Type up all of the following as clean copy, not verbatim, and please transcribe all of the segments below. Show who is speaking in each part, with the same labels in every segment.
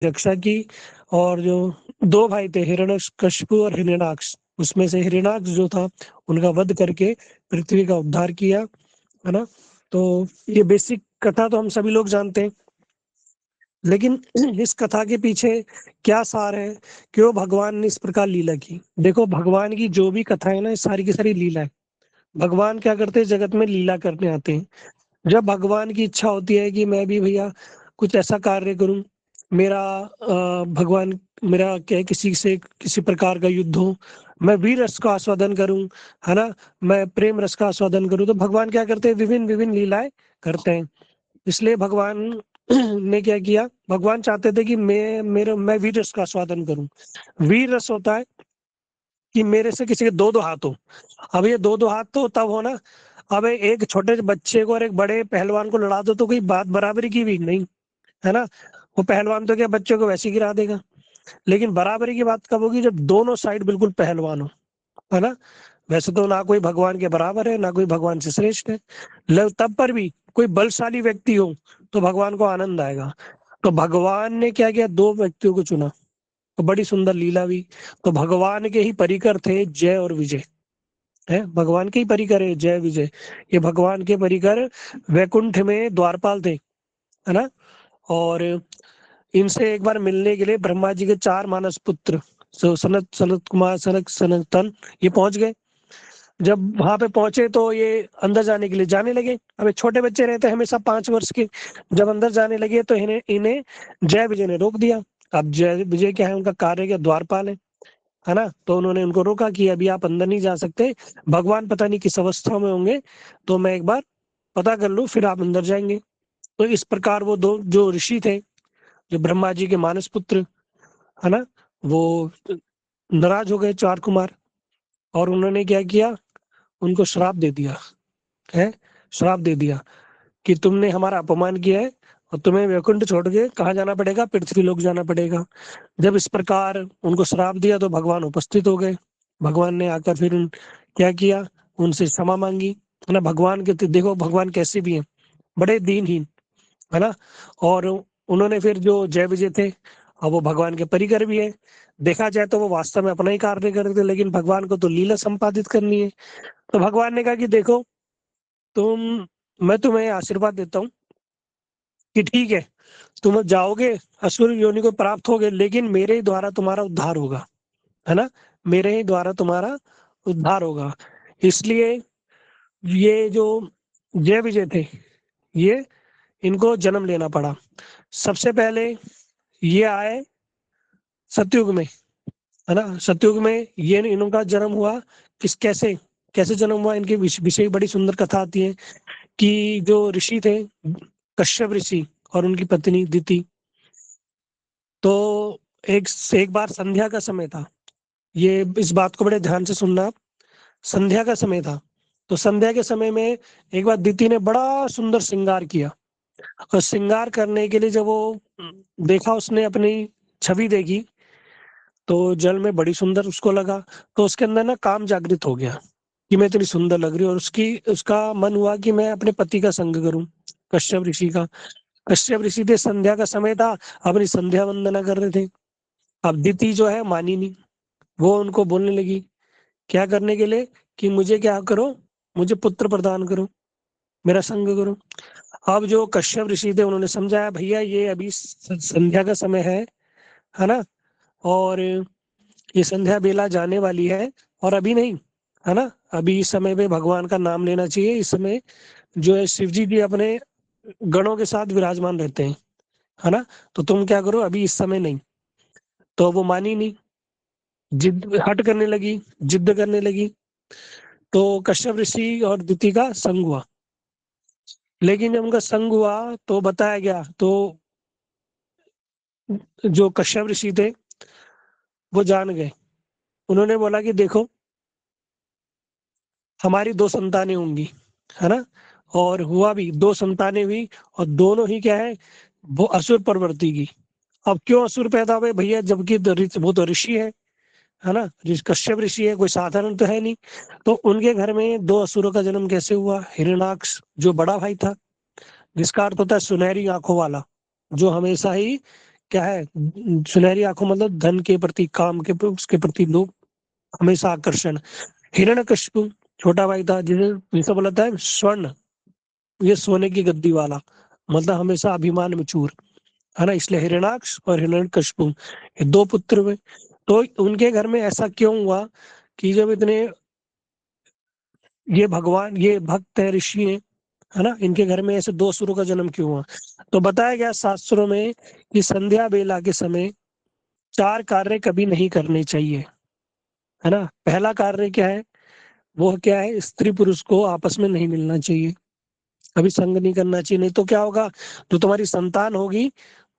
Speaker 1: रक्षा की। और जो दो भाई थे, हिरण्यकशिपु और हिरण्याक्ष, उसमें से हिरण्याक्ष जो था उनका वध करके पृथ्वी का उद्धार किया, है ना। तो ये बेसिक कथा तो हम सभी लोग जानते हैं, लेकिन इस कथा के पीछे क्या सार है, क्यों भगवान ने इस प्रकार लीला की। देखो, भगवान की जो भी कथा है ना, ये सारी की सारी लीला है। भगवान क्या करते हैं, जगत में लीला करने आते हैं। जब भगवान की इच्छा होती है कि मैं भी भैया कुछ ऐसा कार्य करूं, मेरा भगवान, मेरा क्या है, किसी से किसी प्रकार का युद्ध हो, मैं वीर रस का आस्वादन करूं, है ना, मैं प्रेम रस का आस्वादन करूं, तो भगवान क्या करते हैं, विभिन्न विभिन्न लीलाएं करते हैं। इसलिए भगवान ने क्या किया, भगवान चाहते थे कि मैं वीर रस का आस्वादन करूं। वीर रस होता है कि मेरे से किसी के दो दो हाथ हो। अब ये दो दो हाथ तो तब हो ना, अब एक छोटे बच्चे को और एक बड़े पहलवान को लड़ा दो तो कोई बात बराबरी की भी नहीं, है ना। वो पहलवान तो क्या बच्चे को वैसे ही गिरा देगा। लेकिन बराबरी की बात कब होगी, जब दोनों साइड बिल्कुल पहलवान हो, है ना। वैसे तो ना कोई भगवान के बराबर है, ना कोई भगवान से श्रेष्ठ है, तब पर भी कोई बलशाली व्यक्ति हो तो भगवान को आनंद आएगा। तो भगवान ने क्या किया, दो व्यक्तियों को चुना, तो बड़ी सुंदर लीला हुई। तो भगवान के ही परिकर थे जय और विजय, है भगवान के ही परिकर है जय विजय। ये भगवान के परिकर वैकुंठ में द्वारपाल थे, है ना। और इनसे एक बार मिलने के लिए ब्रह्मा जी के चार मानस पुत्र, सनत सनत कुमार सनक सनतन, ये पहुंच गए। जब वहां पे पहुंचे तो ये अंदर जाने के लिए जाने लगे। अब छोटे बच्चे रहते हैं हमेशा 5 वर्ष के, जब अंदर जाने लगे तो इन्हें इन्हें जय विजय ने रोक दिया। अब जय विजय क्या है, उनका कार्य क्या, द्वारपाल है ना। तो उन्होंने उनको रोका कि अभी आप अंदर नहीं जा सकते, भगवान पता नहीं किस अवस्था में होंगे, तो मैं एक बार पता कर लूं फिर आप अंदर जाएंगे। तो इस प्रकार वो दो जो ऋषि थे, जो ब्रह्मा जी के मानस पुत्र, है ना, वो नाराज हो गए, चार कुमार। और उन्होंने क्या किया, उनको श्राप दे दिया, है, श्राप दे दिया कि तुमने हमारा अपमान किया है और तुम्हें वैकुंठ छोड़ के कहाँ जाना पड़ेगा, पृथ्वी लोक जाना पड़ेगा। जब इस प्रकार उनको श्राप दिया तो भगवान उपस्थित हो गए। भगवान ने आकर फिर क्या किया, उनसे क्षमा मांगी, है ना। भगवान के देखो भगवान कैसे भी हैं, बड़े दीनहीन, है ना। और उन्होंने फिर जो जय विजय थे, अब वो भगवान के परिकर भी है। देखा जाए तो वो वास्तव में अपना ही कार्य कर रहे थे, लेकिन भगवान को तो लीला संपादित करनी है। तो भगवान ने कहा कि देखो, तुम मैं तुम्हें आशीर्वाद देता हूँ कि ठीक है, तुम जाओगे, असुर योनि को प्राप्त होगे, लेकिन मेरे ही द्वारा तुम्हारा उद्धार होगा, है ना। मेरे ही द्वारा तुम्हारा उद्धार होगा। इसलिए ये जो जय विजय थे, ये इनको जन्म लेना पड़ा। सबसे पहले ये आए सतयुग में, है ना। सतयुग में ये इनका जन्म हुआ, किस कैसे कैसे जन्म हुआ, इनके विषय बड़ी सुंदर कथा आती है कि जो ऋषि थे, कश्यप ऋषि और उनकी पत्नी दिति, तो एक बार संध्या का समय था। ये इस बात को बड़े ध्यान से सुनना आप। संध्या का समय था, तो संध्या के समय में एक बार दिति ने बड़ा सुंदर श्रृंगार किया। और श्रृंगार करने के लिए जब वो देखा, उसने अपनी छवि देखी, तो जल में बड़ी सुंदर उसको लगा। तो उसके अंदर ना काम जागृत हो गया कि मैं इतनी सुंदर लग रही हूँ, और उसका मन हुआ कि मैं अपने पति का संग करूं, कश्यप ऋषि का। कश्यप ऋषि थे, संध्या का समय था, अपनी संध्या वंदना कर रहे थे। अब दिति जो है मानी नहीं, वो उनको बोलने लगी, क्या करने के लिए, कि मुझे क्या करो, मुझे पुत्र प्रदान करो, मेरा संग करो। अब जो कश्यप ऋषि थे उन्होंने समझाया, भैया ये अभी संध्या का समय है ना, और ये संध्या बेला जाने वाली है, और अभी नहीं, है ना। अभी इस समय पे भगवान का नाम लेना चाहिए। इस समय जो है शिव जी भी अपने गणों के साथ विराजमान रहते हैं, है ना। तो तुम क्या करो, अभी इस समय नहीं। तो वो मानी नहीं, जिद हट करने लगी, जिद्द करने लगी। तो कश्यप ऋषि और दिति का संग हुआ। लेकिन जब उनका संग हुआ तो बताया गया, तो जो कश्यप ऋषि थे वो जान गए। उन्होंने बोला कि देखो, हमारी दो संतानें होंगी, है ना। और हुआ भी, दो संतानें हुई, और दोनों ही क्या है, वो असुर प्रवृत्ति की। अब क्यों असुर पैदा हुए भैया, जबकि वो तो ऋषि है ना, कश्यप ऋषि है, कोई साधारण तो है नहीं। तो उनके घर में दो असुरों का जन्म कैसे हुआ। हिरण्याक्ष जो बड़ा भाई था, जिसका अर्थ होता है सुनहरी आंखों वाला, जो हमेशा ही क्या है, सुनहरी आंखों मतलब धन के प्रति, काम के उसके प्रति लोग हमेशा आकर्षण। हिरण्यकशिपु छोटा भाई था, जिसे जैसा बोला था स्वर्ण, ये सोने की गद्दी वाला, मतलब हमेशा अभिमान में चूर, है ना, इसलिए हिरण्याक्ष और हिरण्यकशिपु ये दो पुत्र हुए। तो उनके घर में ऐसा क्यों हुआ कि जब इतने, ये भगवान, ये भक्त है, ऋषि है ना, इनके घर में ऐसे दो असुरों का जन्म क्यों हुआ? तो बताया गया शास्त्रों में कि संध्या बेला के समय चार कार्य कभी नहीं करने चाहिए, है ना। पहला कार्य क्या है, वो क्या है, स्त्री पुरुष को आपस में नहीं मिलना चाहिए, कभी संग नहीं करना चाहिए, नहीं तो क्या होगा, जो तुम्हारी संतान होगी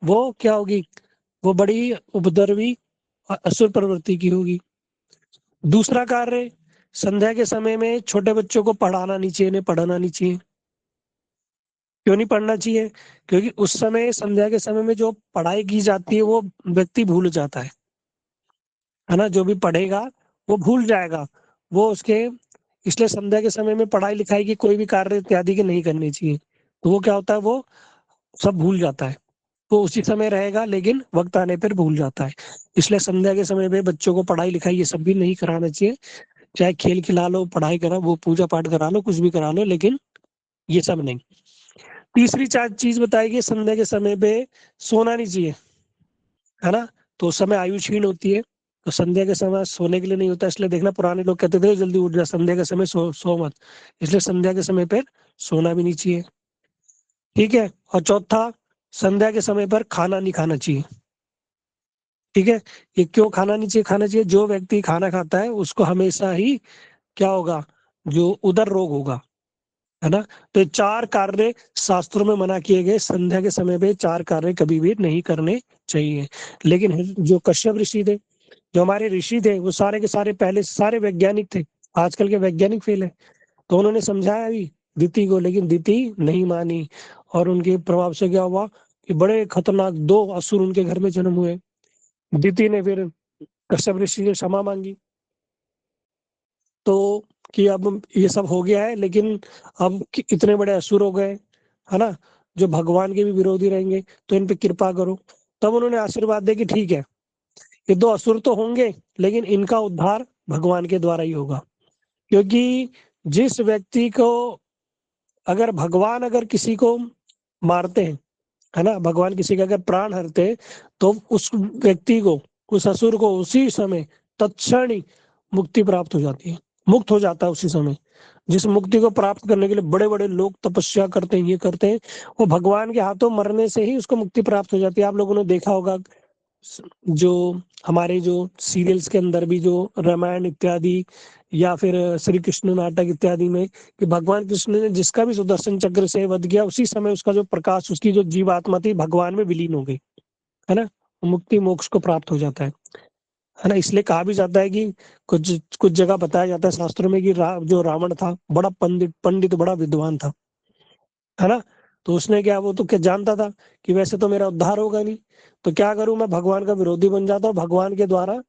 Speaker 1: वो क्या होगी, वो बड़ी उपद्रवी असुर प्रवृत्ति की होगी। दूसरा कार्य, संध्या के समय में छोटे बच्चों को पढ़ाना नहीं चाहिए, इन्हें पढ़ाना नहीं चाहिए। क्यों नहीं पढ़ना चाहिए? क्योंकि उस समय, संध्या के समय में जो पढ़ाई की जाती है वो व्यक्ति भूल जाता है ना, जो भी पढ़ेगा वो भूल जाएगा, वो उसके, इसलिए संध्या के समय में पढ़ाई लिखाई की कोई भी कार्य इत्यादि की नहीं करनी चाहिए। तो वो क्या होता है, वो सब भूल जाता है, वो उसी समय रहेगा लेकिन वक्त आने पर भूल जाता है। इसलिए संध्या के समय में बच्चों को पढ़ाई लिखाई ये सब भी नहीं कराना चाहिए, चाहे खेल खिला लो, पढ़ाई करा, वो पूजा पाठ करा लो, कुछ भी करा लो, लेकिन ये सब नहीं। तीसरी चार चीज बताएगी, संध्या के समय पे सोना नहीं चाहिए, है ना, तो उस समय आयु क्षीण होती है, तो संध्या के समय सोने के लिए नहीं होता, इसलिए देखना पुराने लोग कहते थे जल्दी उठ जा, संध्या के समय सो मत, इसलिए संध्या के समय पर सोना भी नहीं चाहिए। ठीक है, और चौथा, संध्या के समय पर खाना नहीं खाना चाहिए। ठीक है, ये क्यों खाना नहीं चाहिए? खाना चाहिए, जो व्यक्ति खाना खाता है उसको हमेशा ही क्या होगा, जो उदर रोग होगा, है ना। तो ये चार कार्य शास्त्रों में मना किए गए, संध्या के समय पे चार कार्य कभी भी नहीं करने चाहिए। लेकिन जो कश्यप ऋषि थे, जो हमारे ऋषि थे, वो सारे के सारे पहले सारे वैज्ञानिक थे, आजकल के वैज्ञानिक फेल है, तो उन्होंने समझाया भी दीति को, लेकिन दीति नहीं मानी, और उनके प्रभाव से क्या हुआ कि बड़े खतरनाक दो असुर उनके घर में जन्म हुए। दीति ने फिर कश्यप ऋषि से क्षमा मांगी, तो कि अब ये सब हो गया है, लेकिन अब इतने बड़े असुर हो गए, है ना, जो भगवान के भी विरोधी रहेंगे, तो इन पे कृपा करो। तब उन्होंने आशीर्वाद दे कि ठीक है, ये दो असुर तो होंगे, लेकिन इनका उद्धार भगवान के द्वारा ही होगा। क्योंकि जिस व्यक्ति को, अगर भगवान अगर किसी को मारते हैं, है ना, भगवान किसी का अगर प्राण हरते हैं, तो उस व्यक्ति को, उस असुर को उसी समय तत्क्षण ही मुक्ति प्राप्त हो जाती है, मुक्त हो जाता है उसी समय। जिस मुक्ति को प्राप्त करने के लिए बड़े बड़े लोग तपस्या करते हैं, ये करते हैं, वो भगवान के हाथों मरने से ही उसको मुक्ति प्राप्त हो जाती है। आप लोगों ने देखा होगा, जो हमारे जो सीरियल्स के अंदर भी, जो रामायण इत्यादि या फिर श्री कृष्ण नाटक इत्यादि में, कि भगवान कृष्ण ने जिसका भी सुदर्शन चक्र से वध किया, उसी समय उसका जो प्रकाश, उसकी जो जीवात्मा थी भगवान में विलीन हो गई, है ना, मुक्ति मोक्ष को प्राप्त हो जाता है ना। इसलिए कहा भी जाता है कि कुछ कुछ जगह बताया जाता है शास्त्रों में कि जो रावण था, बड़ा पंडित पंडित बड़ा विद्वान था, है ना, तो उसने क्या, वो तो क्या जानता था कि वैसे तो मेरा उद्धार होगा नहीं, तो क्या करूं, मैं भगवान का विरोधी बन जाता हूँ, भगवान के द्वारा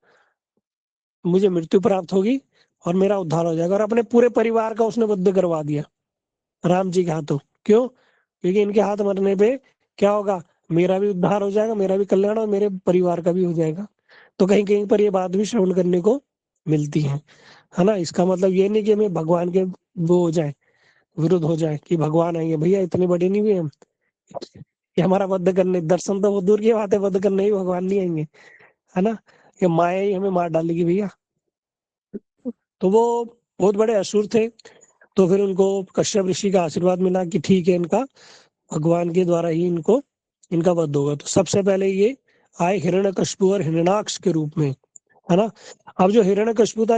Speaker 1: मुझे मृत्यु प्राप्त होगी और मेरा उद्धार हो जाएगा, और अपने पूरे परिवार का उसने वध करवा दिया राम जी के हाथों। क्यों? क्योंकि इनके हाथ मरने पे क्या होगा, मेरा भी उद्धार हो जाएगा, मेरा भी कल्याण, और मेरे परिवार का भी हो जाएगा। तो कहीं कहीं पर ये बात भी श्रवण करने को मिलती है ना। इसका मतलब ये नहीं कि हमें भगवान के वो हो जाए, विरुद्ध हो जाए, कि भगवान आएंगे, भैया इतने बड़े नहीं हुए हम कि हमारा वध करने, दर्शन तो वो दूर की बात है, वध करने ही भगवान नहीं आएंगे, है ना, ये माया ही हमें मार डालेगी भैया। तो वो बहुत बड़े असुर थे, तो फिर उनको कश्यप ऋषि का आशीर्वाद मिला कि ठीक है, इनका भगवान के द्वारा ही इनको, इनका वध होगा। तो सबसे पहले ये आए हिरण्यकशिपु और हिरण्याक्ष के रूप में, है ना। अब जो हिरण्यकशिपु था,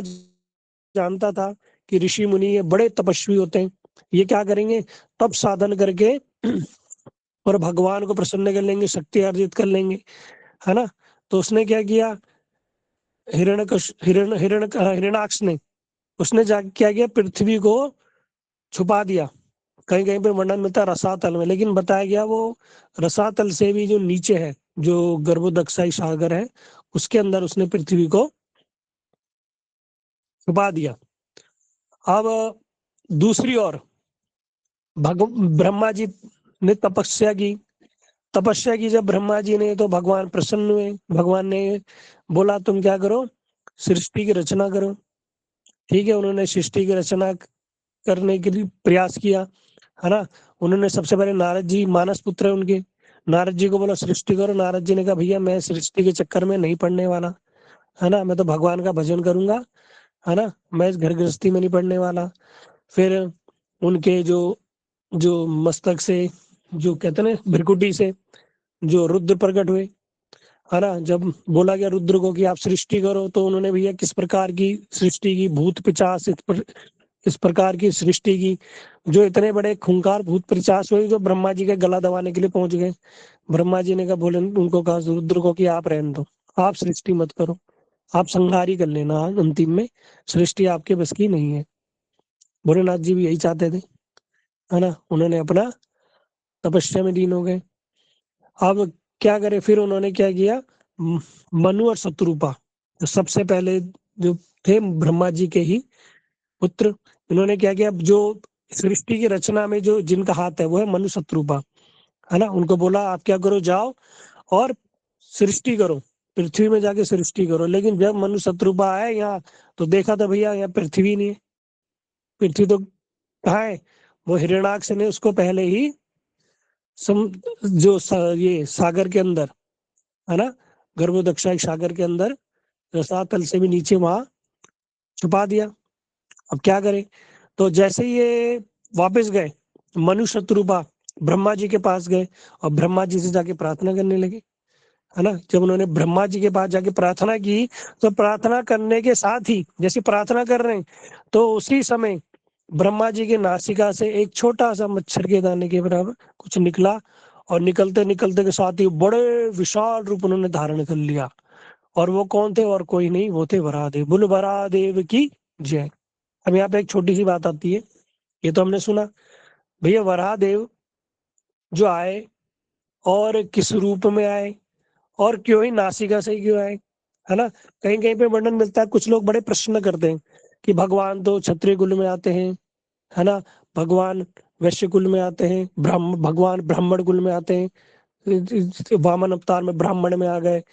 Speaker 1: जानता था कि ऋषि मुनि ये बड़े तपस्वी होते हैं, ये क्या करेंगे, तप साधन करके और भगवान को प्रसन्न कर लेंगे, शक्ति अर्जित कर लेंगे, है ना। तो उसने क्या किया, हिरण्याक्ष ने, उसने जा क्या किया, पृथ्वी को छुपा दिया, कहीं कहीं पे वर्णन मिलता है रसातल में, लेकिन बताया गया वो रसातल से भी जो नीचे है, जो गर्भोदक्षाई सागर है, उसके अंदर उसने पृथ्वी को छुपा दिया। अब दूसरी ओर भग ब्रह्मा जी ने तपस्या की, तपस्या की जब ब्रह्मा जी ने, तो भगवान प्रसन्न हुए। भगवान ने बोला तुम क्या करो, सृष्टि की रचना करो। ठीक है, उन्होंने सृष्टि की रचना करने के लिए प्रयास किया, है ना। उन्होंने सबसे पहले नारद जी, मानस पुत्र है उनके, नारद जी को बोला सृष्टि करो। नारद जी ने कहा भैया मैं सृष्टि के चक्कर में नहीं पड़ने वाला, है ना, मैं तो भगवान का भजन करूंगा, है ना, मैं इस घर गृहस्थी में नहीं पड़ने वाला। फिर उनके जो जो मस्तक से, जो कहते हैं ना भ्रिकुटी से, जो रुद्र प्रकट हुए, है ना। जब बोला गया रुद्र को कि आप सृष्टि करो, तो उन्होंने भैया किस प्रकार की सृष्टि की, भूत पिचास इस प्रकार की सृष्टि की, जो इतने बड़े खूंखार भूत पिचास हुए जो ब्रह्मा जी का गला दबाने के लिए पहुंच गए। ब्रह्मा जी ने कहा, बोले उनको कहा रुद्र को कि आप रहने दो, आप सृष्टि मत करो, आप संहार ही कर लेना, अंतिम में सृष्टि आपके बस की नहीं है। भोलेनाथ जी भी यही चाहते थे, है ना। उन्होंने अपना तपस्या में लीन हो गए। अब क्या करे, फिर उन्होंने क्या किया, मनु और शत्रुपा, जो सबसे पहले जो थे ब्रह्मा जी के ही पुत्र, इन्होंने क्या किया, जो सृष्टि की रचना में जो जिनका हाथ है वो है मनु शत्रुपा, है ना। उनको बोला आप क्या करो, जाओ और सृष्टि करो, पृथ्वी में जाके सृष्टि करो। लेकिन जब मनु शत्रुपा आए यहाँ, तो देखा था भैया यहाँ पृथ्वी नहीं है। पृथ्वी तो कहाँ है, वो हिरण्याक्ष ने उसको पहले ही ये सागर के अंदर, है ना, गर्भोदक्षा सागर के अंदर रसातल से भी नीचे वहां छुपा दिया। अब क्या करें, तो जैसे ये वापस गए, मनु शत्रुपा ब्रह्मा जी के पास गए और ब्रह्मा जी से जाके प्रार्थना करने लगे, है ना। जब उन्होंने ब्रह्मा जी के पास जाके प्रार्थना की, तो प्रार्थना करने के साथ ही जैसे प्रार्थना कर रहे हैं, तो उसी समय ब्रह्मा जी के नासिका से एक छोटा सा मच्छर के दाने के बराबर कुछ निकला, और निकलते निकलते के साथ ही बड़े विशाल रूप उन्होंने धारण कर लिया। और वो कौन थे, और कोई नहीं, वो थे वराहदेव। बोलो वराहदेव की जय। अब यहाँ पे एक छोटी सी बात आती है, ये तो हमने सुना भैया, वराहदेव जो आए और किस रूप में आए, और क्यों ही नासिका से ही क्यों आए, है ना। कहीं कहीं पे वर्णन मिलता है, कुछ लोग बड़े प्रश्न करते हैं कि भगवान तो क्षत्रिय कुल में आते हैं, है ना, भगवान वैश्य कुल में आते हैं, भगवान ब्राह्मण कुल में आते हैं, वामन अवतार में ब्राह्मण में आ गए,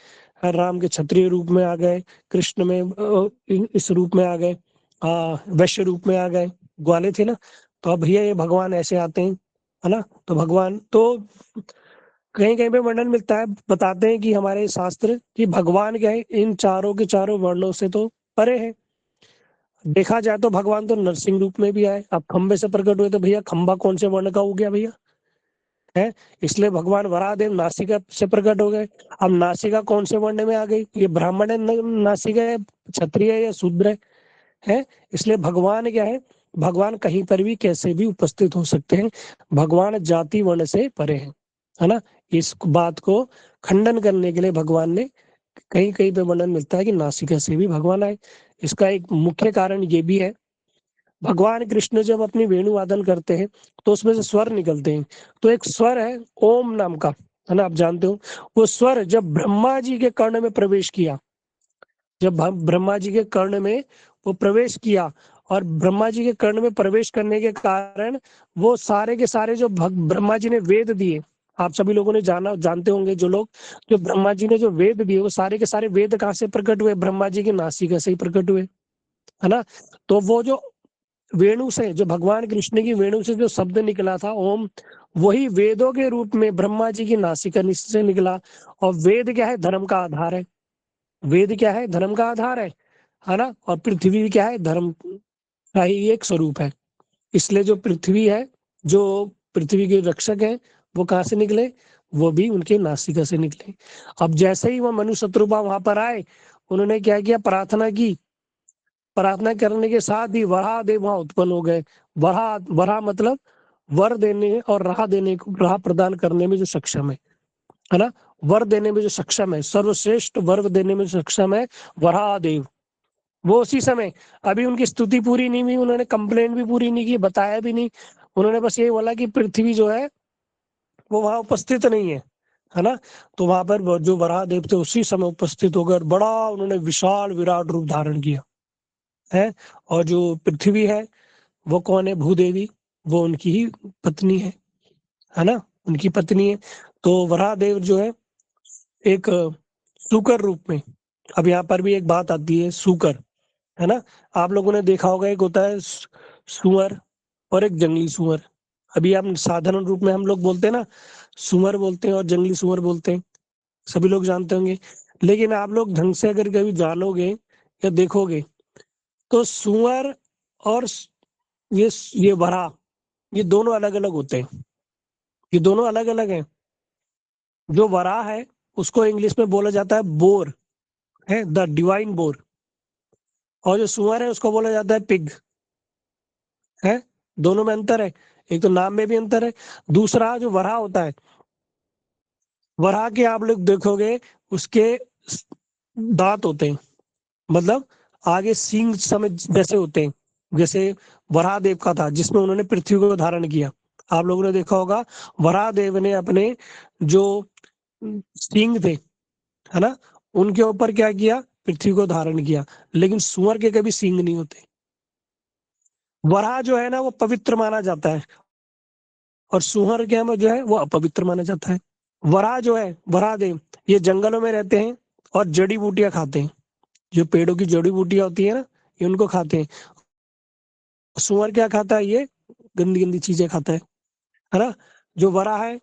Speaker 1: राम के क्षत्रिय रूप में आ गए, कृष्ण में इस रूप में आ गए, वैश्य रूप में आ गए, ग्वाले थे ना। तो अब भैया ये भगवान ऐसे आते हैं, है ना। तो भगवान तो कहीं कहीं पे वर्णन मिलता है, बताते हैं कि हमारे शास्त्र कि भगवान क्या है, इन चारों के चारों वर्णों से तो परे है। देखा जाए तो भगवान तो नरसिंह रूप में भी आए। अब खंबे से प्रकट हुए, तो भैया खंबा कौन से वर्ण का हो गया भैया, है। इसलिए भगवान वराहदेव नासिका से प्रकट हो गए। अब नासिका कौन से वर्ण में आ गई, ये ब्राह्मण है, नासिका है, क्षत्रिय है या शूद्र है। इसलिए भगवान क्या है, भगवान कहीं पर भी कैसे भी उपस्थित हो सकते हैं, भगवान जाति वर्ण से परे हैं, है ना। इस बात को खंडन करने के लिए भगवान ने कहीं कहीं पे वर्णन मिलता है कि नासिका से भी भगवान आए। इसका एक मुख्य कारण ये भी है, भगवान कृष्ण जब अपनी वेणु वादन करते हैं, तो उसमें से स्वर निकलते हैं। तो एक स्वर है ओम नाम का, है ना, आप जानते हो। वो स्वर जब ब्रह्मा जी के कर्ण में प्रवेश किया, जब ब्रह्मा जी के कर्ण में वो प्रवेश किया, और ब्रह्मा जी के कर्ण में प्रवेश करने के कारण वो सारे के सारे जो ब्रह्मा जी ने वेद दिए, आप सभी लोगों ने जानते होंगे जो लोग, जो ब्रह्मा जी ने जो वेद दिए, वो सारे के सारे वेद कहाँ से प्रकट हुए, ब्रह्मा जी की नासिका से ही प्रकट हुए, है ना। तो वो जो वेणु से, जो भगवान कृष्ण की वेणु से जो शब्द निकला था ओम, वही वेदों के रूप में ब्रह्मा जी की नासिका से निकला। और वेद क्या है, धर्म का आधार है। वेद क्या है, धर्म का आधार है ना। और पृथ्वी क्या है, धर्म का ही एक स्वरूप है। इसलिए जो पृथ्वी है, जो पृथ्वी के रक्षक है, वो कहाँ से निकले, वो भी उनके नासिका से निकले। अब जैसे ही वो मनु शत्रुपा वहां पर आए, उन्होंने क्या किया, प्रार्थना की। प्रार्थना करने के साथ ही वराह देव वहां उत्पन्न हो गए। वराह वराह मतलब वर देने और राह देने को, राह प्रदान करने में जो सक्षम है ना, वर देने में जो सक्षम है, सर्वश्रेष्ठ वर देने में जो सक्षम है, वराह देव। वो उसी समय, अभी उनकी स्तुति पूरी नहीं हुई, उन्होंने कंप्लेंट भी पूरी नहीं की, बताया भी नहीं, उन्होंने बस ये बोला कि पृथ्वी जो है वो वहां उपस्थित नहीं है ना। तो वहां पर जो वराह देव थे उसी समय उपस्थित होकर बड़ा उन्होंने विशाल विराट रूप धारण किया है। और जो पृथ्वी है, वो कौन है, भूदेवी, वो उनकी ही पत्नी है ना, उनकी पत्नी है। तो वराहदेव जो है एक सूकर रूप में, अब यहाँ पर भी एक बात आती है सूकर, है ना। आप लोगों ने देखा होगा एक होता है सुअर और एक जंगली सुअर। अभी हम साधारण रूप में हम लोग बोलते हैं ना, सुअर बोलते हैं और जंगली सुअर बोलते हैं, सभी लोग जानते होंगे। लेकिन आप लोग ढंग से अगर कभी जानोगे या देखोगे तो सुअर और ये वराह, ये दोनों अलग अलग होते हैं। ये दोनों अलग अलग हैं। जो वराह है उसको इंग्लिश में बोला जाता है बोर, है द डिवाइन बोर। और जो सुअर है उसको बोला जाता है पिग, है। दोनों में अंतर है, एक तो नाम में भी अंतर है। दूसरा जो वराह होता है, वराह के आप लोग देखोगे उसके दांत होते हैं, मतलब आगे सींग समझ जैसे होते हैं, जैसे वराह देव का था जिसमें उन्होंने पृथ्वी को धारण किया। आप लोगों ने देखा होगा वराह देव ने अपने जो सींग थे, है ना, उनके ऊपर क्या किया, पृथ्वी को धारण किया। लेकिन सुअर के कभी सींग नहीं होते। वराह जो है ना वो पवित्र माना जाता है, और सुअर के में जो है वो अपवित्र माना जाता है। वराह जो है, वराह देव, ये जंगलों में रहते हैं और जड़ी बूटियां खाते हैं। जो पेड़ों की जड़ी बूटियां होती है ना, ये उनको खाते हैं। सुअर क्या खाता है, ये गंदी गंदी चीजें खाता है ना। जो वराह है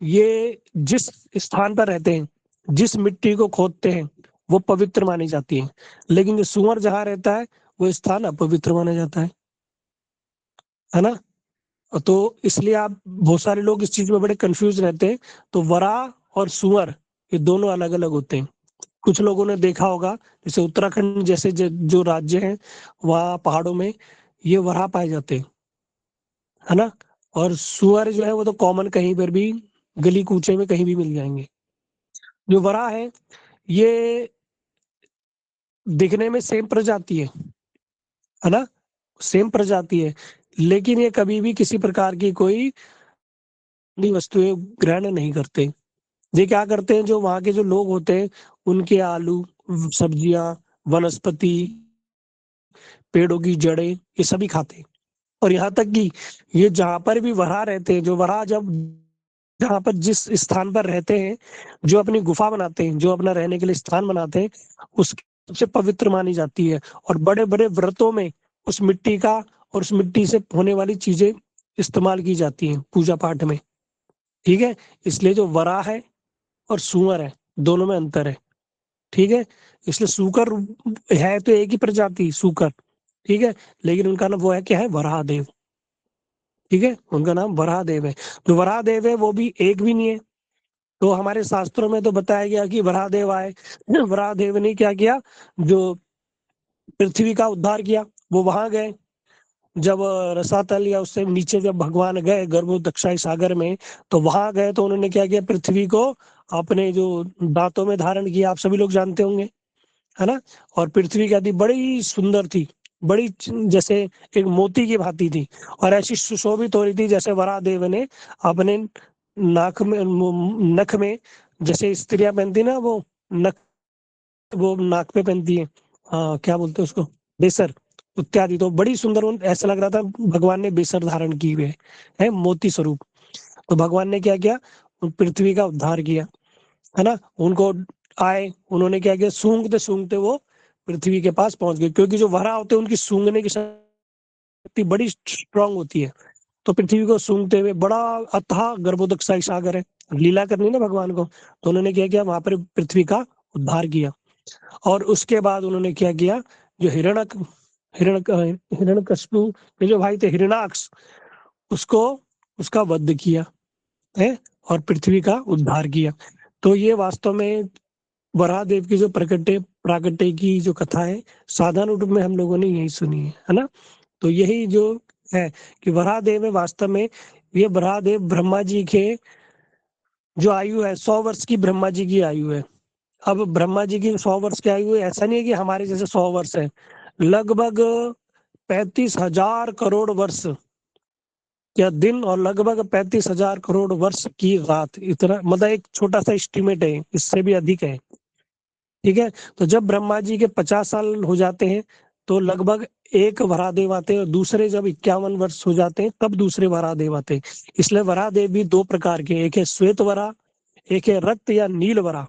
Speaker 1: ये जिस स्थान पर रहते हैं, जिस मिट्टी को खोदते हैं वो पवित्र मानी जाती है। लेकिन जो सुअर जहाँ रहता है वो स्थान अपवित्र माना जाता है ना। तो इसलिए आप बहुत सारे लोग इस चीज में बड़े कंफ्यूज रहते हैं। तो वराह और सुअर ये दोनों अलग अलग होते हैं। कुछ लोगों ने देखा होगा जैसे उत्तराखंड जैसे जो राज्य है, वहाँ पहाड़ों में ये वराह पाए जाते हैं, है ना। और सुअर जो है वो तो कॉमन कहीं पर भी, गली कूचे में कहीं भी मिल जाएंगे। जो वराह है ये दिखने में सेम प्रजाति है ना, सेम प्रजाति है। लेकिन ये कभी भी किसी प्रकार की कोई वस्तुएं ग्रहण नहीं करते। ये क्या करते हैं, जो वहाँ के जो लोग होते हैं उनके आलू, सब्जियां, वनस्पति, पेड़ों की जड़ें, ये सभी खाते हैं। और यहाँ तक कि ये जहाँ पर भी वराह रहते हैं, जो वराह जब जहाँ पर जिस स्थान पर रहते हैं, जो अपनी गुफा बनाते हैं, जो अपना रहने के लिए स्थान बनाते हैं, उसकी सबसे पवित्र मानी जाती है। और बड़े बड़े व्रतों में उस मिट्टी का और उस मिट्टी से होने वाली चीजें इस्तेमाल की जाती हैं पूजा पाठ में। ठीक है। इसलिए जो वराह है और सुअर है दोनों में अंतर है। ठीक है। इसलिए सूकर है तो एक ही प्रजाति सूकर, ठीक है। लेकिन उनका नाम वो है क्या है, वराहदेव। ठीक है, उनका नाम वराहदेव है। जो वराहदेव है वो भी एक भी नहीं है। तो हमारे शास्त्रों में तो बताया गया कि वराहदेव आए, वराहदेव ने क्या किया, जो पृथ्वी का उद्धार किया। वो वहां गए, जब रसातल या उससे नीचे जब भगवान गए गर्भोदक्षाई सागर में, तो वहां गए तो उन्होंने क्या किया, पृथ्वी को अपने जो दांतों में धारण किया। आप सभी लोग जानते होंगे, है ना। और पृथ्वी क्या थी, बड़ी सुंदर थी, बड़ी जैसे एक मोती की भांति थी, और ऐसी सुशोभित हो रही थी जैसे वराहदेव ने अपने नाक में नख में, जैसे स्त्रियां पहनती ना वो नख, वो नाक पे पहनती है, हाँ क्या बोलते हैं उसको, बेसर इत्यादि। तो बड़ी सुंदर ऐसा लग रहा था भगवान ने बेसर धारण की हुए है मोती स्वरूप। तो भगवान ने क्या किया, पृथ्वी का उद्धार किया, है ना। उनको आए, उन्होंने क्या किया, सूंघते सूंघते वो पृथ्वी के पास पहुंच गए, क्योंकि जो वराह होते हैं उनकी सूंघने की शक्ति बड़ी स्ट्रांग होती है। तो पृथ्वी को सूंघते हुए, बड़ा अथाह गर्भोदक सागर है, लीला करनी ना भगवान को, तो उन्होंने क्या किया, वहां पर पृथ्वी का उद्धार किया। और उसके बाद उन्होंने क्या किया, जो हिरण्यक हिरण हिरण्यकश्यप के जो भाई थे हिरणाक्ष, उसको उसका वध किया है, और पृथ्वी का उद्धार किया। तो ये वास्तव में वराहदेव की जो प्रकटे प्राकट्य की जो कथा है, साधारण रूप में हम लोगों ने यही सुनी है ना। तो यही जो है कि वराहदेव में वास्तव में, ये वराहदेव ब्रह्मा जी के जो आयु है 100 वर्ष की, ब्रह्मा जी की आयु है। अब ब्रह्मा जी की 100 वर्ष की आयु है, ऐसा नहीं है कि हमारे जैसे 100 वर्ष है। लगभग 35,000 करोड़ वर्ष या दिन, और लगभग 35,000 करोड़ वर्ष की रात, इतना मतलब एक छोटा सा एस्टिमेट है, इससे भी अधिक है। ठीक है। तो जब ब्रह्मा जी के 50 साल हो जाते हैं तो लगभग एक वराहदेव आते हैं, और दूसरे जब 51 वर्ष हो जाते हैं तब दूसरे वराहदेव आते हैं। इसलिए वराहदेव भी दो प्रकार के, एक है श्वेत वराह एक है रक्त या नीलवरा,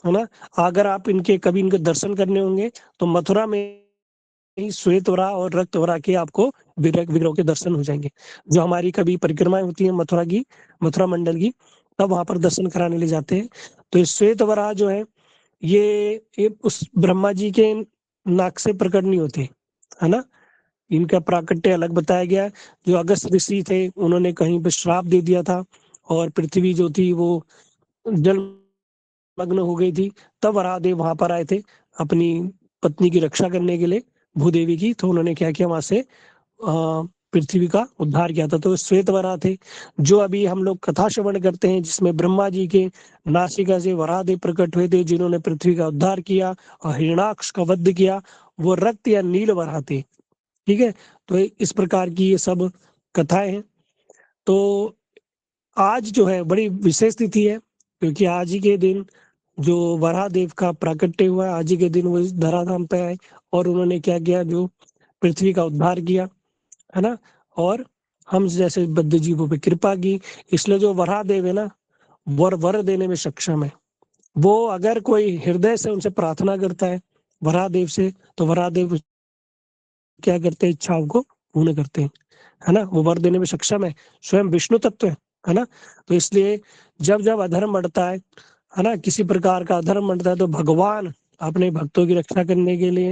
Speaker 1: है ना। अगर आप इनके कभी इनके दर्शन करने होंगे तो मथुरा में ही श्वेतवरा और रक्तवरा के आपको विग्रह के दर्शन हो जाएंगे। जो हमारी कभी परिक्रमाएं होती है मथुरा की, मथुरा मंडल की, तब वहां पर दर्शन कराने ले जाते हैं। तो श्वेतवरा जो है ये उस ब्रह्मा जी के नाक से प्रकट नहीं होते, है ना। इनका प्राकट्य अलग बताया गया है। जो अगस्त ऋषि थे उन्होंने कहीं पर श्राप दे दिया था और पृथ्वी जो थी वो जल मग्न हो गई थी, तब वराहदेव वहां पर आए थे अपनी पत्नी की रक्षा करने के लिए, भूदेवी की। तो उन्होंने क्या किया, वहां से पृथ्वी का उद्धार किया था। तो श्वेत वराह थे। जो अभी हम लोग कथा श्रवण करते हैं जिसमें ब्रह्मा जी के नासिका से वराहदेव प्रकट हुए थे जिन्होंने पृथ्वी का उद्धार किया और हिरणाक्ष का वध किया, वो रक्त या नील वराह थे। ठीक है। तो इस प्रकार की ये सब कथाएं हैं। तो आज जो है बड़ी विशेष तिथि है, क्योंकि आज ही के दिन जो वराह देव का प्राकट्य हुआ, आज ही के दिन वो इस धराधाम पे आए और उन्होंने क्या किया, जो पृथ्वी का उद्धार किया, है ना। और हम जैसे बद्ध जीवों पे कृपा की। इसलिए जो वराह देव है ना, वर देने में सक्षम है। वो अगर कोई हृदय से उनसे प्रार्थना करता है वराह देव से, तो वराह देव क्या करते हैं, इच्छाओं को पूर्ण करते हैं, है ना। वो वर देने में सक्षम है, स्वयं विष्णु तत्व है ना। तो इसलिए जब जब अधर्म बढ़ता है ना, किसी प्रकार का अधर्म बढ़ता है, तो भगवान अपने भक्तों की रक्षा करने के लिए,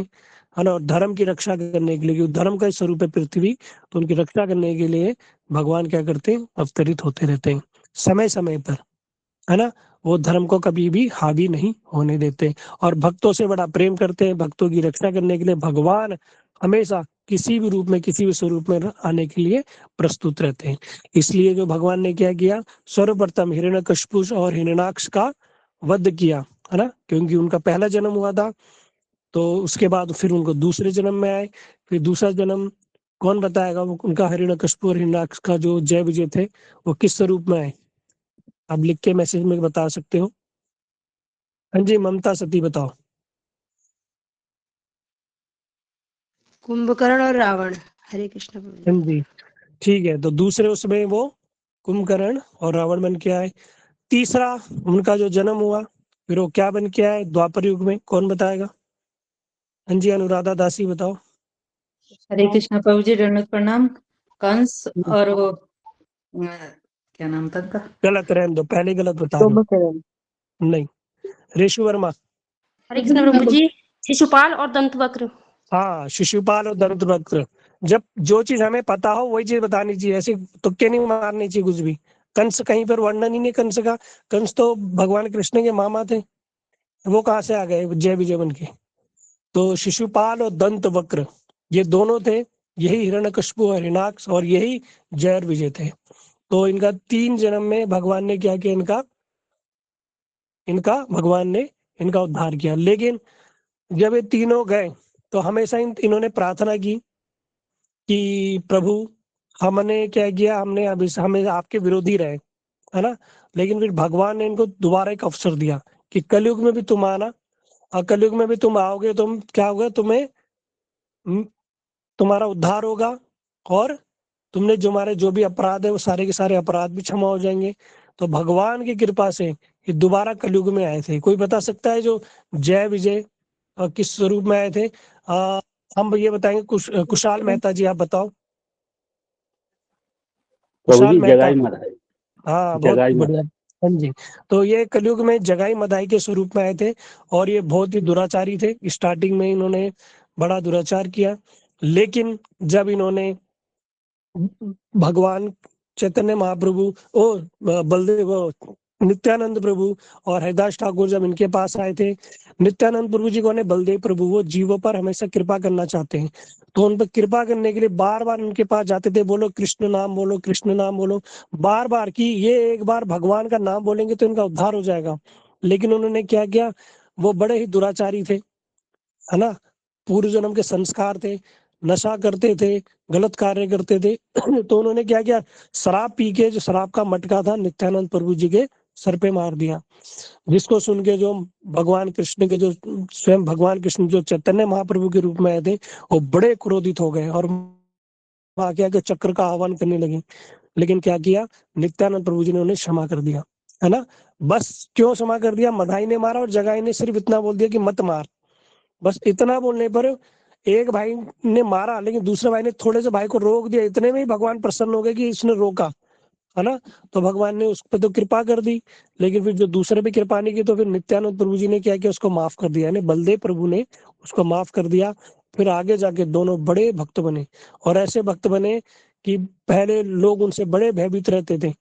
Speaker 1: है ना, और धर्म की रक्षा करने के लिए, क्योंकि धर्म का स्वरूप है पृथ्वी, तो उनकी रक्षा करने के लिए भगवान क्या करते हैं, अवतरित होते रहते हैं समय समय पर, है ना। वो धर्म को कभी भी हावी नहीं होने देते और भक्तों से बड़ा प्रेम करते हैं। भक्तों की रक्षा करने के लिए भगवान हमेशा किसी भी रूप में, किसी भी स्वरूप में आने के लिए प्रस्तुत रहते हैं। इसलिए जो भगवान ने क्या किया, सर्वप्रथम हिरण्यकशिपु और हिरण्याक्ष का वध किया, है ना, क्योंकि उनका पहला जन्म हुआ था। तो उसके बाद फिर उनको दूसरे जन्म में आए। फिर दूसरा जन्म कौन बताएगा, वो उनका हिरण्यकशिपु और हिरण्याक्ष का जो जय विजय थे वो किस स्वरूप में आए, आप लिख के मैसेज में बता सकते हो। हाँ जी, ममता सती बताओ।
Speaker 2: कुंभकर्ण और रावण। हरे कृष्ण प्रभु
Speaker 1: हाँ
Speaker 2: जी।
Speaker 1: जी, ठीक है। तो दूसरे उसमें वो कुंभकर्ण और रावण बन के आए। तीसरा उनका जो जन्म हुआ, फिर वो क्या बन के आए द्वापर युग में, कौन बताएगा। हाँ जी, अनुराधा दासी बताओ।
Speaker 3: हरे कृष्ण प्रभु जी, दंडवत प्रणाम। कंस और वो क्या नाम था उनका?
Speaker 1: गलत, रहने दो, पहले गलत बता रहे
Speaker 2: कुंभकर्ण।
Speaker 1: हो। नहीं, रेशु वर्मा।
Speaker 4: हरे कृष्ण प्रभु जी, शिशुपाल और दंतवक्र।
Speaker 1: हाँ, शिशुपाल और दंतवक्र। जब जो चीज हमें पता हो वही चीज बतानी चाहिए, ऐसे तुक्के नहीं मारनी चाहिए कुछ भी। कंस कहीं पर वर्णन ही नहीं कंस का। कंस तो भगवान कृष्ण के मामा थे, वो कहाँ से आ गए जय विजय बन के। तो शिशुपाल और दंत वक्र ये दोनों थे, यही हिरण्यकशिपु और हिरण्याक्ष, और यही जय और विजय थे। तो इनका 3 जन्म में भगवान ने क्या किया, इनका इनका भगवान ने इनका उद्धार किया। लेकिन जब ये तीनों गए तो हमेशा इन्होंने प्रार्थना की कि प्रभु हमने क्या किया, हमने अभी हमें आपके विरोधी रहे, है ना। लेकिन फिर भगवान ने इनको दोबारा एक अवसर दिया कि कलयुग में भी तुम आना, और कलयुग में भी तुम आओगे, तुम क्या होगा, तुम्हें तुम्हारा उद्धार होगा, और तुमने जो हमारे जो भी अपराध है वो सारे के सारे अपराध भी क्षमा हो जाएंगे। तो भगवान की कृपा से ये दोबारा कलयुग में आए थे। कोई बता सकता है जो जय विजय किस स्वरूप में आए थे। हम ये बताएंगे, कुशाल मेहता जी आप बताओ।
Speaker 5: प्रभु
Speaker 1: कुशाल
Speaker 5: जी,
Speaker 1: मेहता।
Speaker 5: जगाई मधाई।
Speaker 1: हाँ, बहुत
Speaker 5: जगाई
Speaker 1: बढ़िया। हाँ जी। तो ये कलयुग में जगाई मदाई के स्वरूप में आए थे और ये बहुत ही दुराचारी थे। स्टार्टिंग में इन्होंने बड़ा दुराचार किया, लेकिन जब इन्होंने भगवान चैतन्य महाप्रभु ओ बलदेव नित्यानंद प्रभु और हरिदास ठाकुर जब इनके पास आए थे, नित्यानंद प्रभु जी कौन है, बलदेव प्रभु, वो जीवों पर हमेशा कृपा करना चाहते हैं। तो उन पर कृपा करने के लिए बार बार उनके पास जाते थे, बोलो कृष्ण नाम बोलो, कृष्ण नाम बोलो, बार बार, कि ये एक बार भगवान का नाम बोलेंगे तो इनका उद्धार हो जाएगा। लेकिन उन्होंने क्या किया, वो बड़े ही दुराचारी थे, है ना। पूर्व जन्म के संस्कार थे, नशा करते थे, गलत कार्य करते थे। तो उन्होंने क्या किया, शराब पी के जो शराब का मटका था नित्यानंद प्रभु जी के सर पे मार दिया। जिसको सुन के जो भगवान कृष्ण के जो स्वयं भगवान कृष्ण जो चैतन्य महाप्रभु के रूप में आए थे, वो बड़े क्रोधित हो गए और आके आके चक्र का आह्वान करने लगे। लेकिन क्या किया, नित्यानंद प्रभु जी ने उन्हें क्षमा कर दिया, है ना। बस क्यों क्षमा कर दिया? मधाई ने मारा और जगाई ने सिर्फ इतना बोल दिया कि मत मार। बस इतना बोलने पर एक भाई ने मारा, लेकिन दूसरे भाई ने थोड़े से भाई को रोक दिया। इतने में ही भगवान प्रसन्न हो गए कि इसने रोका, है ना। तो भगवान ने उस पर तो कृपा कर दी, लेकिन फिर जो दूसरे पे कृपा नहीं की, तो फिर नित्यानंद प्रभु जी ने क्या किया, उसको माफ कर दिया, यानी बलदेव प्रभु ने उसको माफ कर दिया। फिर आगे जाके दोनों बड़े भक्त बने, और ऐसे भक्त बने कि पहले लोग उनसे बड़े भयभीत रहते थे,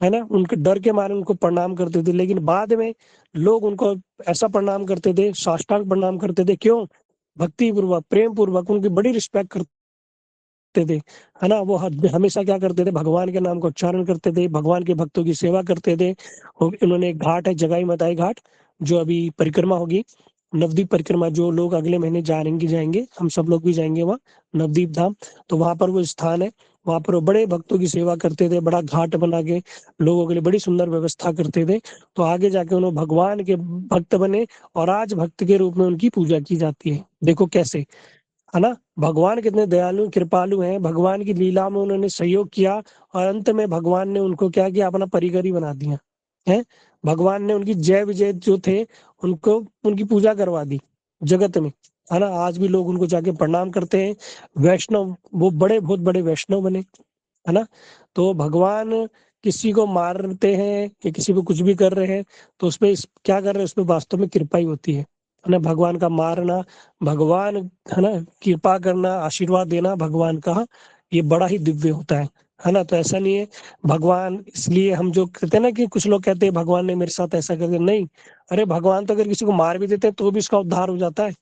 Speaker 1: है ना, उनके डर के मारे उनको प्रणाम करते थे, लेकिन बाद में लोग उनको ऐसा प्रणाम करते थे, साष्टांग प्रणाम करते थे। क्यों? भक्ति पूर्वक, प्रेम पूर्वक, उनकी बड़ी रिस्पेक्ट करते थे, है ना। वो हमेशा क्या करते थे, भगवान के नाम का उच्चारण करते थे, भगवान के भक्तों की सेवा करते थे। और इन्होंने एक घाट है, जगाई मताई घाट, जो अभी परिक्रमा होगी, नवदीप परिक्रमा, जो लोग अगले महीने जाएंगे, हम सब लोग भी जाएंगे वहाँ नवदीप धाम। तो वहां पर वो स्थान है, वहां पर वो बड़े भक्तों की सेवा करते थे, बड़ा घाट बना के लोगों के लिए बड़ी सुंदर व्यवस्था करते थे। तो आगे जाके उन्होंने भगवान के भक्त बने, और आज भक्त के रूप में उनकी पूजा की जाती है। देखो कैसे, है ना, भगवान कितने दयालु कृपालु हैं, भगवान की लीला में उन्होंने सहयोग किया, और अंत में भगवान ने उनको क्या किया, अपना परिकर बना दिया है। भगवान ने उनकी जय विजय जो थे, उनको उनकी पूजा करवा दी जगत में, है ना। आज भी लोग उनको जाके प्रणाम करते हैं। वैष्णव, वो बड़े बहुत बड़े वैष्णव बने, है ना। तो भगवान किसी को मारते हैं या किसी को कुछ भी कर रहे हैं, तो उसमें क्या कर रहे हैं, उसमें वास्तव में कृपा ही होती है ना। भगवान का मारना, भगवान, है ना, कृपा करना, आशीर्वाद देना भगवान का, ये बड़ा ही दिव्य होता है ना। तो ऐसा नहीं है भगवान, इसलिए हम जो कहते हैं ना कि कुछ लोग कहते हैं भगवान ने मेरे साथ ऐसा कर दिया, नहीं। अरे भगवान तो अगर किसी को मार भी देते हैं तो भी उसका उद्धार हो जाता है।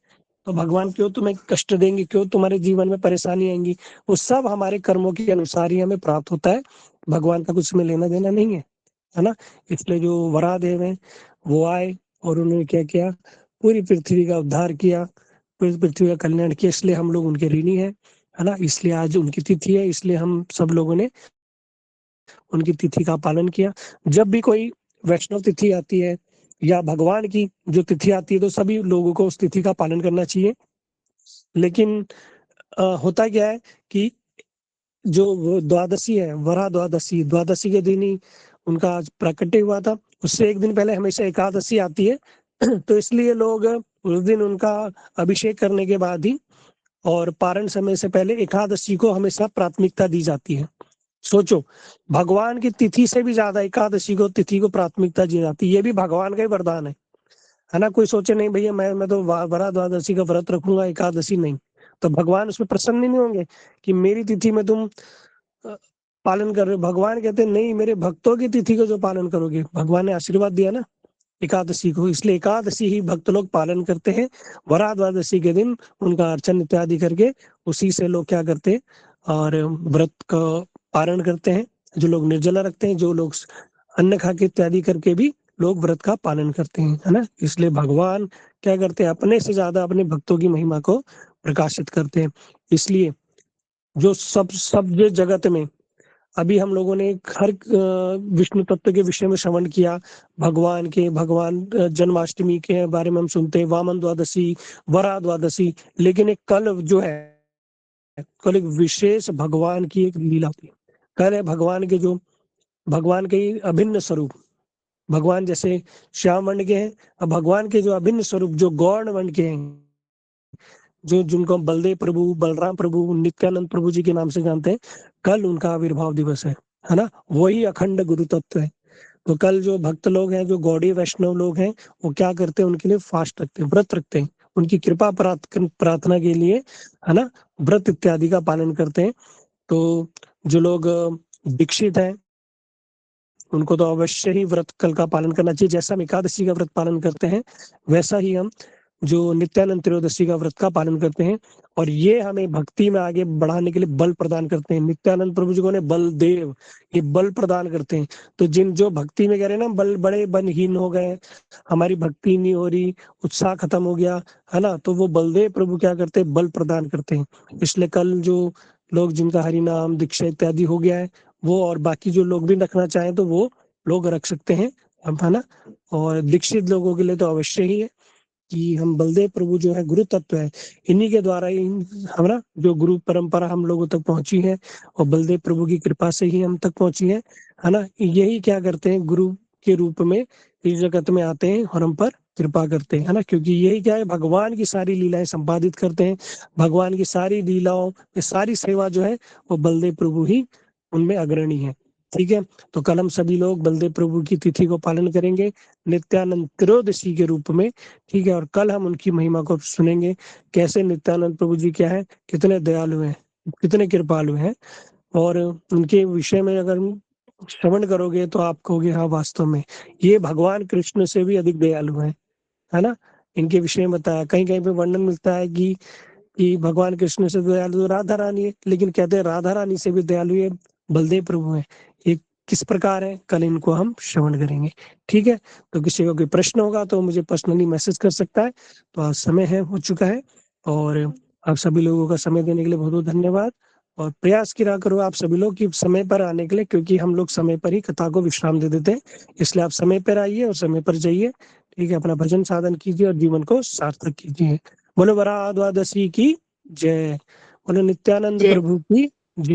Speaker 1: तो भगवान क्यों तुम्हें कष्ट देंगे, क्यों तुम्हारे जीवन में परेशानी आएंगी? वो सब हमारे कर्मों के अनुसार ही हमें प्राप्त होता है, भगवान का कुछ में लेना देना नहीं है ना। इसलिए जो वरादेव है वो आए, और उन्होंने क्या किया, पूरी पृथ्वी का उद्धार किया, पूरी पृथ्वी का कल्याण किया, इसलिए हम लोग उनके ऋणी है ना। इसलिए आज उनकी तिथि है, इसलिए हम सब लोगों ने उनकी तिथि का पालन किया। जब भी कोई वैष्णव तिथि आती है या भगवान की जो तिथि आती है, तो सभी लोगों को उस तिथि का पालन करना चाहिए। लेकिन होता क्या है कि जो वो द्वादशी है, वरा द्वादशी, द्वादशी के दिन ही उनका आज प्राकट्य हुआ था। उससे एक दिन पहले हमेशा एकादशी आती है तो इसलिए लोग उस दिन उनका अभिषेक करने के बाद ही और पारण समय से पहले एकादशी को हमेशा प्राथमिकता दी जाती है। सोचो, भगवान की तिथि से भी ज्यादा एकादशी को तिथि को प्राथमिकता दी जाती है। ये भी भगवान का ही वरदान है ना। कोई सोचे नहीं भैया मैं तो वरा द्वादशी का व्रत रखूंगा, एकादशी नहीं, तो भगवान उसमें प्रसन्न नहीं होंगे कि मेरी तिथि में तुम पालन कर रहे हो? भगवान कहते हैं नहीं, मेरे भक्तों की तिथि को जो पालन करोगे, भगवान ने आशीर्वाद दिया ना एकादशी को, इसलिए एकादशी ही भक्त लोग पालन करते हैं। वरा द्वादशी के दिन उनका अर्चन इत्यादि करके उसी से लोग क्या करते हैं, और व्रत का पारण करते हैं। जो लोग निर्जला रखते हैं, जो लोग अन्न खा के इत्यादि करके भी लोग व्रत का पालन करते हैं, है ना। इसलिए भगवान क्या करते हैं, अपने से ज्यादा अपने भक्तों की महिमा को प्रकाशित करते हैं। इसलिए जो सब सब जो जगत में अभी हम लोगों ने हर विष्णु तत्व के विषय में श्रवण किया, भगवान जन्माष्टमी के बारे में हम सुनते हैं, वामन द्वादशी, वरा द्वादशी, लेकिन एक कल जो है, कल एक विशेष भगवान की एक लीला होती है। कल है भगवान के अभिन्न स्वरूप, भगवान जैसे श्याम वर्ण के हैं, अब भगवान के जो अभिन्न स्वरूप जो गौर्ण वर्ण के हैं, जो जिनको बलदेव प्रभु, बलराम प्रभु, नित्यानंद प्रभु जी के नाम से जानते हैं, कल उनका आविर्भाव दिवस है ना। वही अखंड गुरु तत्व है। तो कल जो भक्त लोग हैं, जो गौड़ी वैष्णव लोग हैं, वो क्या करते हैं, उनके लिए फास्ट रखते हैं, व्रत रखते हैं, उनकी कृपा प्रार्थना के लिए, है ना, व्रत इत्यादि का पालन करते हैं। तो जो लोग दीक्षित हैं, उनको तो अवश्य ही व्रत कल का पालन करना चाहिए। जैसा हम एकादशी का व्रत पालन करते हैं, वैसा ही हम जो नित्यानंद त्रयोदशी का व्रत का पालन करते हैं, और ये हमें भक्ति में आगे बढ़ाने के लिए बल प्रदान करते हैं। नित्यानंद प्रभु जी को ने बलदेव, ये बल प्रदान करते हैं। तो जो भक्ति में कह रहे हैं ना, बड़े बलहीन हो गए, हमारी भक्ति नहीं हो रही, उत्साह खत्म हो गया, है ना, तो वो बलदेव प्रभु क्या करते हैं, बल प्रदान करते हैं। इसलिए कल जो लोग जिनका हरि नाम दीक्षा इत्यादि हो गया है, वो और बाकी जो लोग भी रखना चाहें तो वो लोग रख सकते हैं, है ना। और दीक्षित लोगों के लिए तो अवश्य ही है कि हम बलदेव प्रभु जो है गुरु तत्व है, इन्हीं के द्वारा ही हमारा जो गुरु परंपरा हम लोगों तक पहुंची है, और बलदेव प्रभु की कृपा से ही हम तक पहुंची है ना। यही क्या करते हैं, गुरु के रूप में इस जगत में आते हैं और हम पर कृपा करते हैं, है ना, क्योंकि यही क्या है, भगवान की सारी लीलाएं संपादित करते हैं। भगवान की सारी लीलाओं में सारी सेवा जो है वो बलदेव प्रभु ही उनमें अग्रणी है। ठीक है, तो कल हम सभी लोग बलदेव प्रभु की तिथि को पालन करेंगे नित्यानंद त्रयोदशी के रूप में। ठीक है, और कल हम उनकी महिमा को सुनेंगे, कैसे नित्यानंद प्रभु जी क्या है, कितने दयालु हैं, कितने कृपालु हैं, और उनके विषय में अगर श्रवण करोगे तो आप कहोगे हाँ वास्तव में ये भगवान कृष्ण से भी अधिक दयालु है ना। इनके विषय में बताया, कहीं कहीं पे वर्णन मिलता है कि भगवान कृष्ण से दयालु तो राधा रानी है, लेकिन कहते हैं राधा रानी से भी दयालु ये बलदेव प्रभु है। ये किस प्रकार है, कल इनको हम श्रवण करेंगे। ठीक है, तो किसी को कोई प्रश्न होगा तो मुझे पर्सनली मैसेज कर सकता है। तो आज समय हो चुका है, और आप सभी लोगों का समय देने के लिए बहुत बहुत धन्यवाद, और प्रयास किया करो आप सभी लोग कि समय पर आने के लिए, क्योंकि हम लोग समय पर ही कथा को विश्राम दे देते हैं, इसलिए आप समय पर आइए और समय पर जाइए। ठीक है, अपना भजन साधन कीजिए और जीवन को सार्थक कीजिए। बोलो वरा द्वादशी की जय, बोलो नित्यानंद
Speaker 2: जय।
Speaker 1: प्रभु की जय।